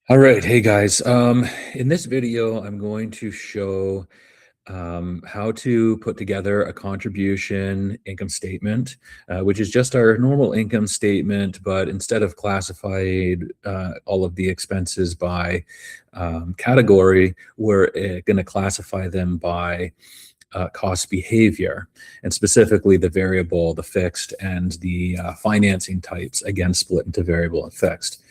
All right, hey guys. In this video, I'm going to show how to put together a contribution income statement, which is just our normal income statement, but instead of classified all of the expenses by category, we're going to classify them by cost behavior, and specifically the variable, the fixed, and the financing types, again, split into variable and fixed.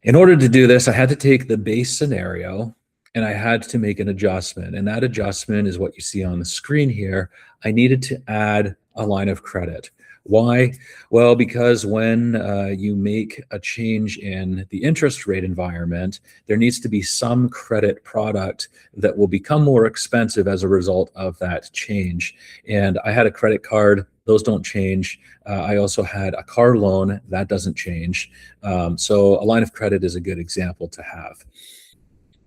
In order to do this, I had to take the base scenario and I had to make an adjustment. And that adjustment is what you see on the screen here. I needed to add a line of credit. Why? Well, because when you make a change in the interest rate environment, there needs to be some credit product that will become more expensive as a result of that change. And I had a credit card. Those don't change. I also had a car loan. That doesn't change. So a line of credit is a good example to have.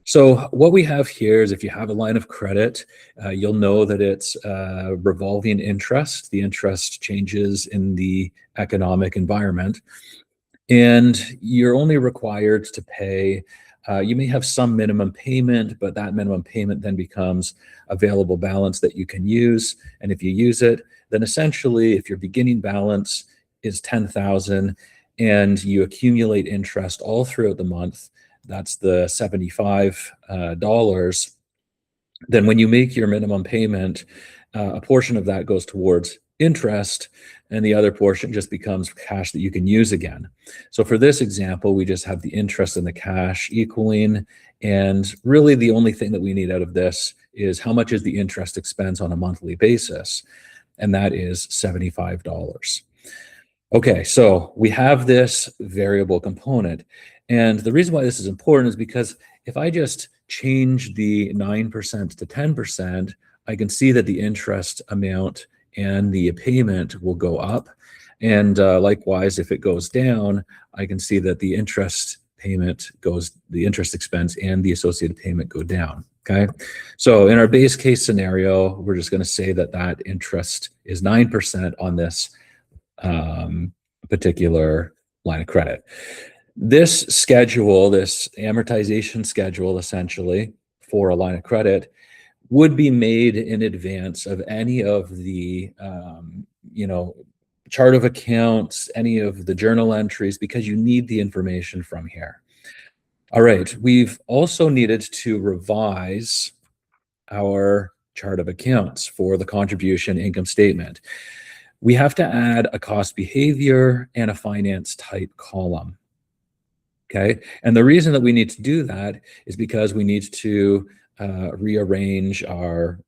So what we have here is if you have a line of credit, you'll know that it's revolving interest. The interest changes in the economic environment. And you're only required to pay, you may have some minimum payment, but that minimum payment then becomes available balance that you can use. And if you use it, then essentially if your beginning balance is 10,000 and you accumulate interest all throughout the month, that's the $75. Then when you make your minimum payment, a portion of that goes towards interest and the other portion just becomes cash that you can use again. So for this example, we just have the interest and the cash equaling, and really the only thing that we need out of this is how much is the interest expense on a monthly basis, and that is $75. Okay, so we have this variable component, and the reason why this is important is because if I just change the 9% to 10%, I can see that the interest amount and the payment will go up. And likewise, if it goes down, I can see that the interest expense and the associated payment go down. Okay. So in our base case scenario, we're just going to say that that interest is 9% on this particular line of credit. This schedule, this amortization schedule, essentially for a line of credit, would be made in advance of any of the, chart of accounts, any of the journal entries, because you need the information from here. All right, we've also needed to revise our chart of accounts for the contribution income statement. We have to add a cost behavior and a finance type column. Okay, and the reason that we need to do that is because we need to rearrange our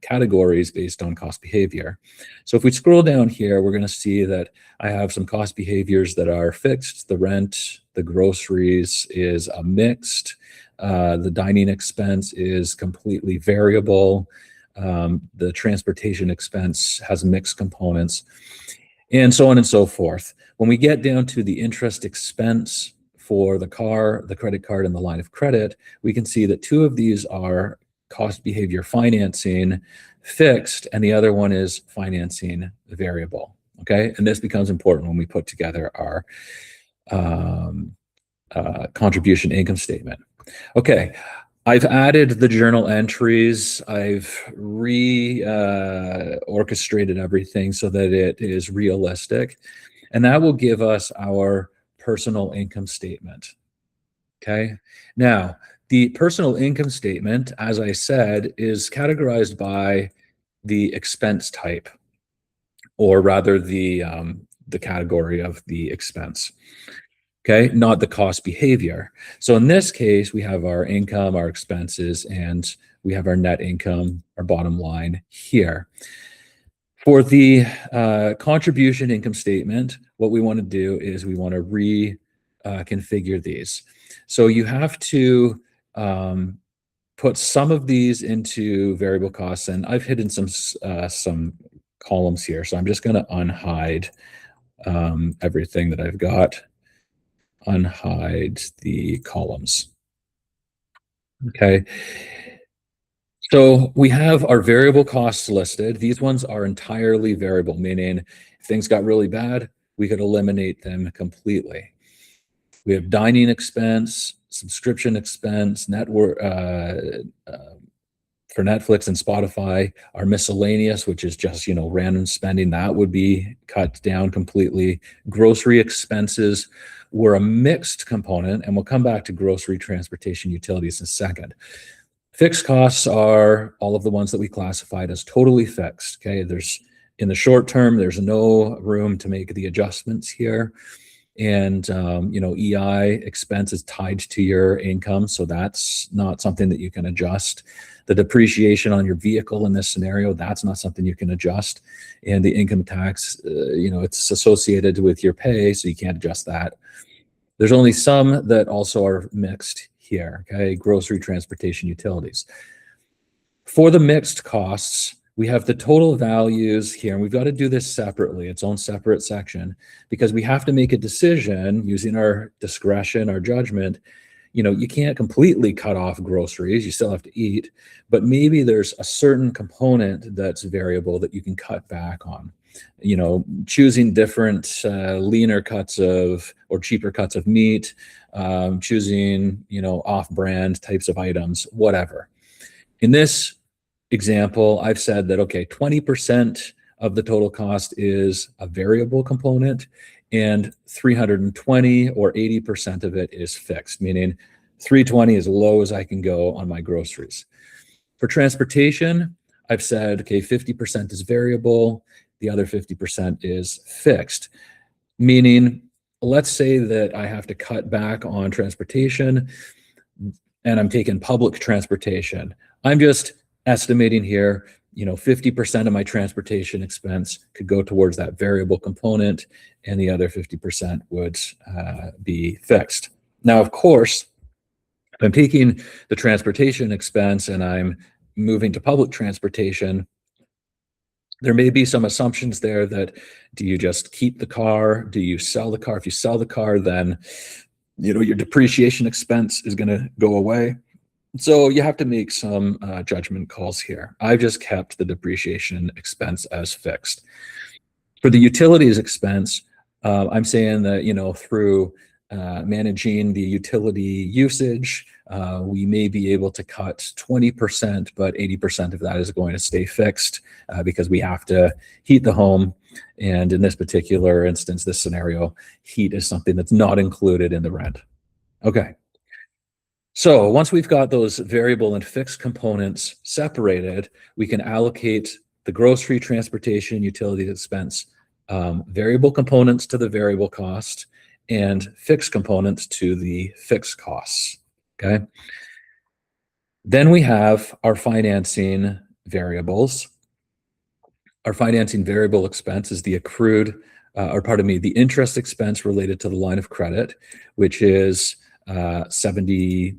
categories based on cost behavior. So if we scroll down here, we're going to see that I have some cost behaviors that are fixed. The rent, the groceries is a mixed. The dining expense is completely variable. The transportation expense has mixed components, and so on and so forth. When we get down to the interest expense for the car, the credit card, and the line of credit, we can see that two of these are cost behavior financing fixed, and the other one is financing variable. Okay, and this becomes important when we put together our contribution income statement. Okay, I've added the journal entries. I've orchestrated everything so that it is realistic, and that will give us our personal income statement. Okay, now the personal income statement, as I said, is categorized by the expense type, or rather the category of the expense. Okay, not the cost behavior. So in this case, we have our income, our expenses, and we have our net income, our bottom line here. For the contribution income statement, what we want to do is we want to reconfigure these. So you have to put some of these into variable costs, and I've hidden some columns here. So I'm just going to unhide everything that I've got. Unhide the columns. Okay. So we have our variable costs listed. These ones are entirely variable, meaning if things got really bad, we could eliminate them completely. We have dining expense, subscription expense, network for Netflix and Spotify. Our miscellaneous, which is just, random spending, that would be cut down completely. Grocery expenses were a mixed component, and we'll come back to grocery, transportation, utilities in a second. Fixed costs are all of the ones that we classified as totally fixed. Okay, in the short term, there's no room to make the adjustments here. And EI expense is tied to your income, so that's not something that you can adjust. The depreciation on your vehicle in this scenario, that's not something you can adjust. And the income tax, it's associated with your pay, so you can't adjust that. There's only some that also are mixed here. Okay, grocery, transportation, utilities. For the mixed costs, we have the total values here, and we've got to do this separately, its own separate section, because we have to make a decision using our discretion, our judgment. You can't completely cut off groceries, you still have to eat, but maybe there's a certain component that's variable that you can cut back on. Choosing different leaner cuts of or cheaper cuts of meat, choosing, off-brand types of items, whatever. In this example, I've said that, okay, 20% of the total cost is a variable component and 320 or 80% of it is fixed, meaning 320 is as low as I can go on my groceries. For transportation, I've said, okay, 50% is variable, the other 50% is fixed, meaning let's say that I have to cut back on transportation and I'm taking public transportation. I'm just estimating here, 50% of my transportation expense could go towards that variable component, and the other 50% would be fixed. Now, of course, if I'm taking the transportation expense and I'm moving to public transportation, there may be some assumptions there that, do you just keep the car? Do you sell the car? If you sell the car, then your depreciation expense is going to go away. So you have to make some judgment calls here. I've just kept the depreciation expense as fixed. For the utilities expense, I'm saying that, through managing the utility usage, we may be able to cut 20%, but 80% of that is going to stay fixed because we have to heat the home. And in this particular instance, this scenario, heat is something that's not included in the rent. Okay. So once we've got those variable and fixed components separated, we can allocate the grocery, transportation, utility expense, variable components to the variable cost and fixed components to the fixed costs. Okay. Then we have our financing variables. Our financing variable expense is the accrued, the interest expense related to the line of credit, which is $73.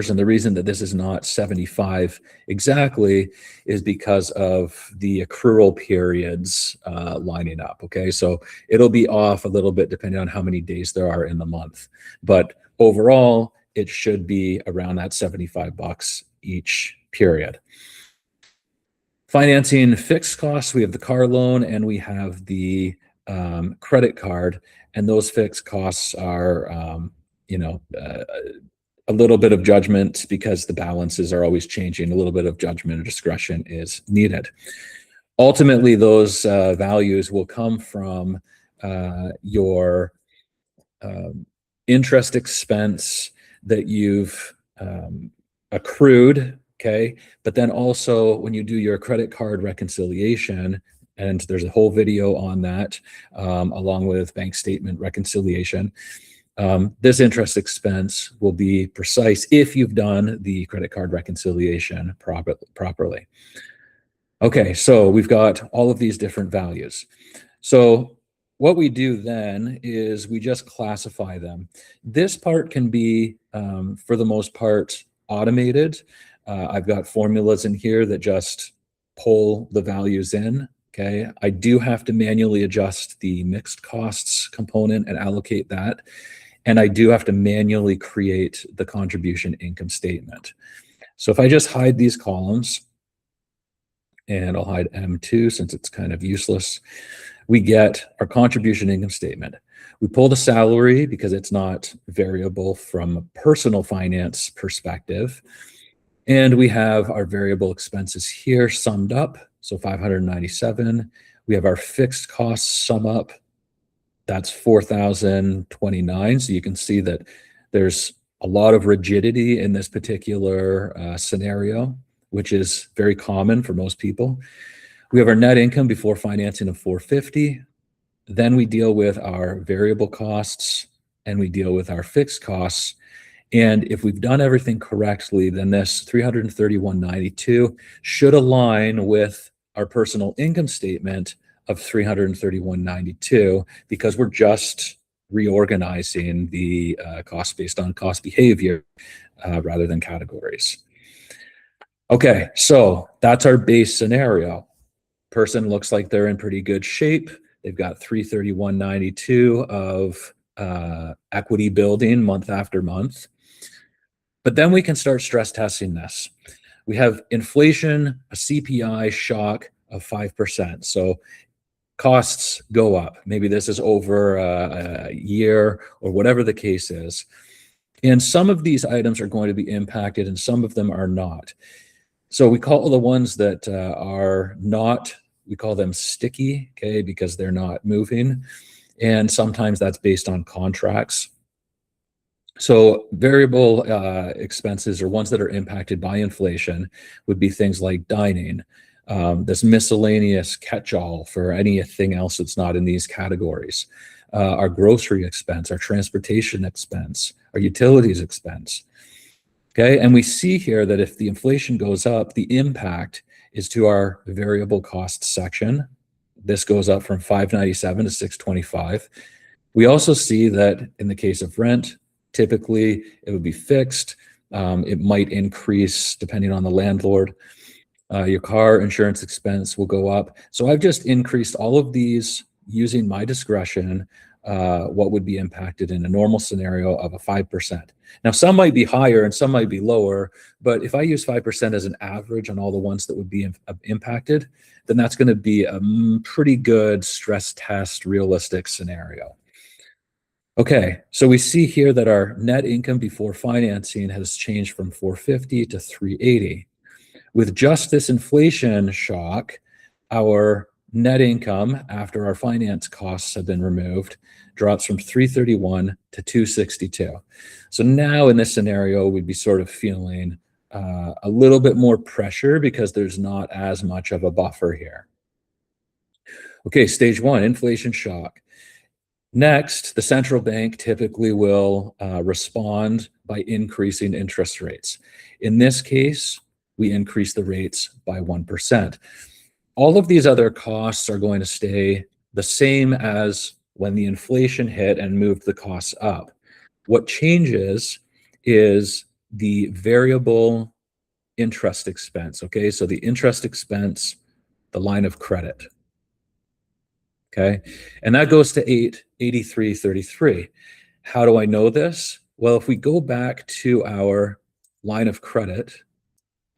And the reason that this is not 75 exactly is because of the accrual periods lining up. Okay, so it'll be off a little bit depending on how many days there are in the month, but overall it should be around that $75 each period. Financing fixed costs, we have the car loan and we have the credit card, and those fixed costs are a little bit of judgment because the balances are always changing. A little bit of judgment or discretion is needed. Ultimately, those values will come from your interest expense that you've accrued, okay? But then also when you do your credit card reconciliation, and there's a whole video on that, along with bank statement reconciliation, this interest expense will be precise if you've done the credit card reconciliation properly. Okay, so we've got all of these different values. So what we do then is we just classify them. This part can be, for the most part, automated. I've got formulas in here that just pull the values in. Okay, I do have to manually adjust the mixed costs component and allocate that. And I do have to manually create the contribution income statement. So if I just hide these columns, and I'll hide M2 since it's kind of useless, we get our contribution income statement. We pull the salary because it's not variable from a personal finance perspective. And we have our variable expenses here summed up, so 597. We have our fixed costs sum up, that's 4,029. So you can see that there's a lot of rigidity in this particular scenario, which is very common for most people. We have our net income before financing of 450. Then we deal with our variable costs and we deal with our fixed costs. And if we've done everything correctly, then this 331.92 should align with our personal income statement of 331.92 because we're just reorganizing the cost based on cost behavior rather than categories. Okay, so that's our base scenario. Person looks like they're in pretty good shape. They've got 331.92 of equity building month after month. But then we can start stress testing this. We have inflation, a CPI shock of 5%. So costs go up. Maybe this is over a year or whatever the case is. And some of these items are going to be impacted and some of them are not. So we call the ones that are not, we call them sticky, okay, because they're not moving. And sometimes that's based on contracts. So variable expenses or ones that are impacted by inflation would be things like dining, this miscellaneous catch-all for anything else that's not in these categories, our grocery expense, our transportation expense, our utilities expense. Okay, and we see here that if the inflation goes up, the impact is to our variable cost section. This goes up from 597 to 625. We also see that in the case of rent, typically it would be fixed. It might increase depending on the landlord. Your car insurance expense will go up. So I've just increased all of these using my discretion, what would be impacted in a normal scenario of a 5%. Now, some might be higher and some might be lower, but if I use 5% as an average on all the ones that would be impacted, then that's going to be a pretty good stress test, realistic scenario. Okay, so we see here that our net income before financing has changed from 450 to 380. With just this inflation shock, our net income after our finance costs have been removed drops from 331 to 262. So now in this scenario, we'd be sort of feeling a little bit more pressure because there's not as much of a buffer here. Okay, stage one, inflation shock. Next, the central bank typically will respond by increasing interest rates. In this case, we increase the rates by 1%. All of these other costs are going to stay the same as when the inflation hit and moved the costs up. What changes is the variable interest expense, okay? So the interest expense, the line of credit, okay? And that goes to 883.33. How do I know this? Well, if we go back to our line of credit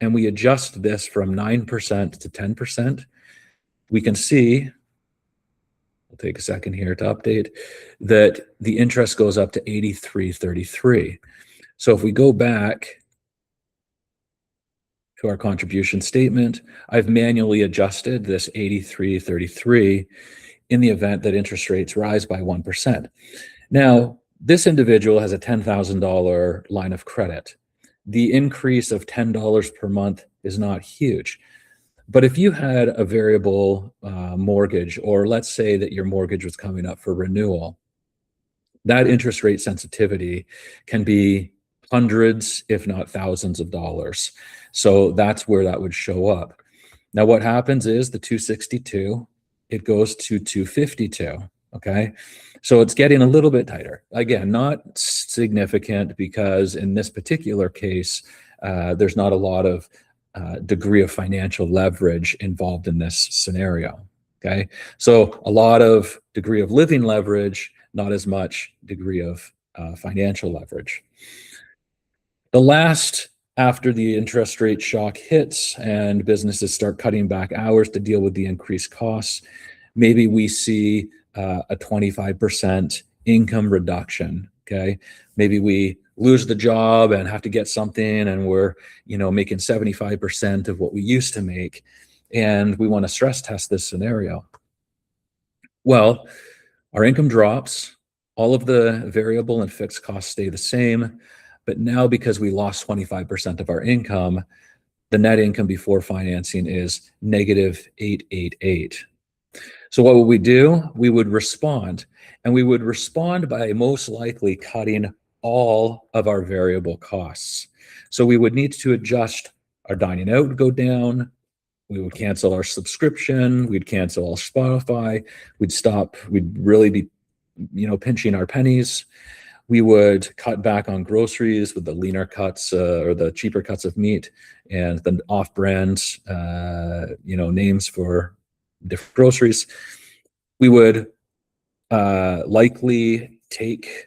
and we adjust this from 9% to 10%, we can see, I'll take a second here to update, that the interest goes up to 83.33. So if we go back to our contribution statement, I've manually adjusted this 83.33 in the event that interest rates rise by 1%. Now, this individual has a $10,000 line of credit. The increase of $10 per month is not huge. But if you had a variable mortgage, or let's say that your mortgage was coming up for renewal, that interest rate sensitivity can be hundreds, if not thousands of dollars. So that's where that would show up. Now, what happens is the 262, it goes to 252, okay? So it's getting a little bit tighter. Again, not significant because in this particular case, there's not a lot of degree of financial leverage involved in this scenario, okay? So a lot of degree of living leverage, not as much degree of financial leverage. The last, after the interest rate shock hits and businesses start cutting back hours to deal with the increased costs, maybe we see a 25% income reduction. Okay. Maybe we lose the job and have to get something, and we're, making 75% of what we used to make. And we want to stress test this scenario. Well, our income drops, all of the variable and fixed costs stay the same. But now, because we lost 25% of our income, the net income before financing is negative 888. So what would we do? We would respond, and we would respond by most likely cutting all of our variable costs. So we would need to adjust. Our dining out would go down. We would cancel our subscription. We'd cancel all Spotify. We'd stop. We'd really be, pinching our pennies. We would cut back on groceries with the leaner cuts or the cheaper cuts of meat and the off-brand, names for different groceries. We would likely take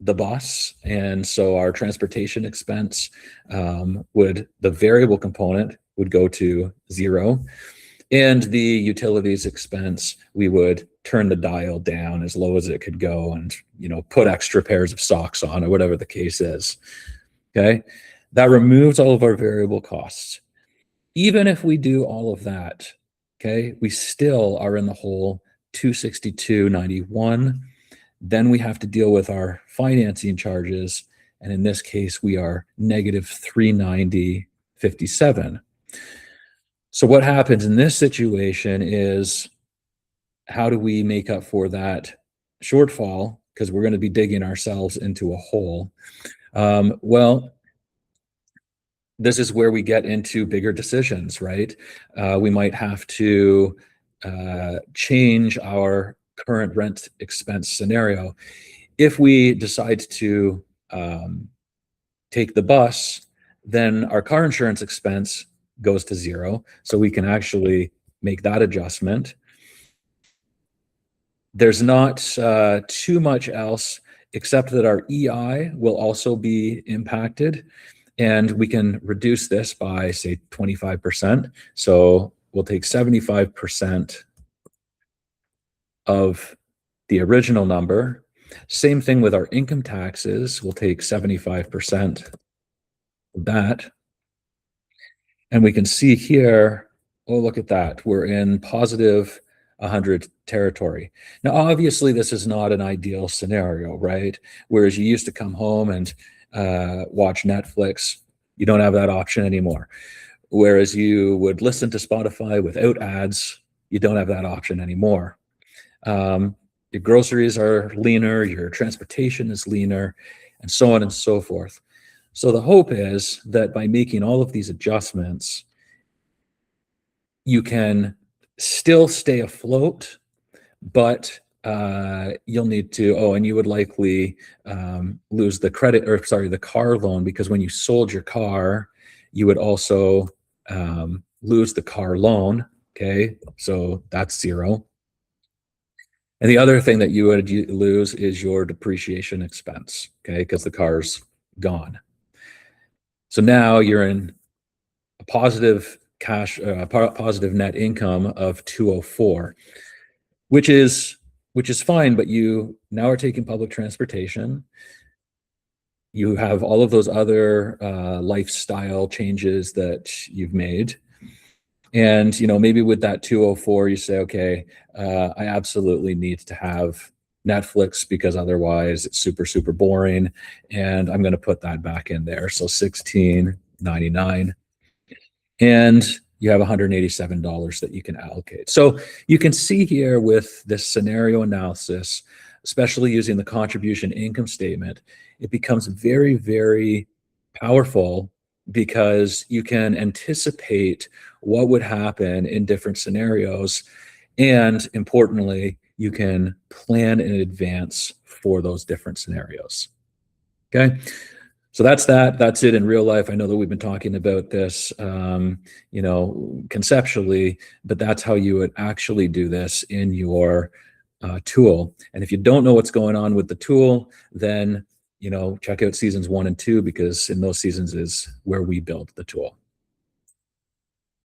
the bus, and so our transportation expense the variable component would go to zero, and the utilities expense, we would turn the dial down as low as it could go, and put extra pairs of socks on, or whatever the case is. Okay, that removes all of our variable costs. Even if we do all of that, okay, we still are in the hole 262.91. Then we have to deal with our financing charges, and in this case, we are negative 390.57. So what happens in this situation is, how do we make up for that shortfall? Because we're going to be digging ourselves into a hole. Well, this is where we get into bigger decisions, right? We might have to change our current rent expense scenario. If we decide to take the bus, then our car insurance expense goes to zero. So we can actually make that adjustment. There's not too much else except that our EI will also be impacted, and we can reduce this by, say, 25%. So we'll take 75% of the original number. Same thing with our income taxes. We'll take 75% of that. And we can see here, oh, look at that. We're in positive 100 territory. Now, obviously, this is not an ideal scenario, right? Whereas you used to come home and watch Netflix, you don't have that option anymore. Whereas you would listen to Spotify without ads, you don't have that option anymore. Your groceries are leaner, your transportation is leaner, and so on and so forth. So the hope is that by making all of these adjustments, you can still stay afloat, but you'll need to, and you would likely lose the car loan, because when you sold your car, you would also lose the car loan. Okay, so that's zero. And the other thing that you would lose is your depreciation expense, okay, because the car's gone. So now you're in a positive positive net income of 204, which is fine, but you now are taking public transportation. You have all of those other lifestyle changes that you've made. And, maybe with that 204, you say, okay, I absolutely need to have Netflix because otherwise it's super, super boring. And I'm going to put that back in there. So $16.99. And you have $187 that you can allocate. So you can see here with this scenario analysis, especially using the contribution income statement, it becomes very, very powerful, because you can anticipate what would happen in different scenarios. And importantly, you can plan in advance for those different scenarios. Okay. So that's it in real life. I know that we've been talking about this, conceptually, but that's how you would actually do this in your tool. And if you don't know what's going on with the tool, then check out seasons 1 and 2, because in those seasons is where we build the tool.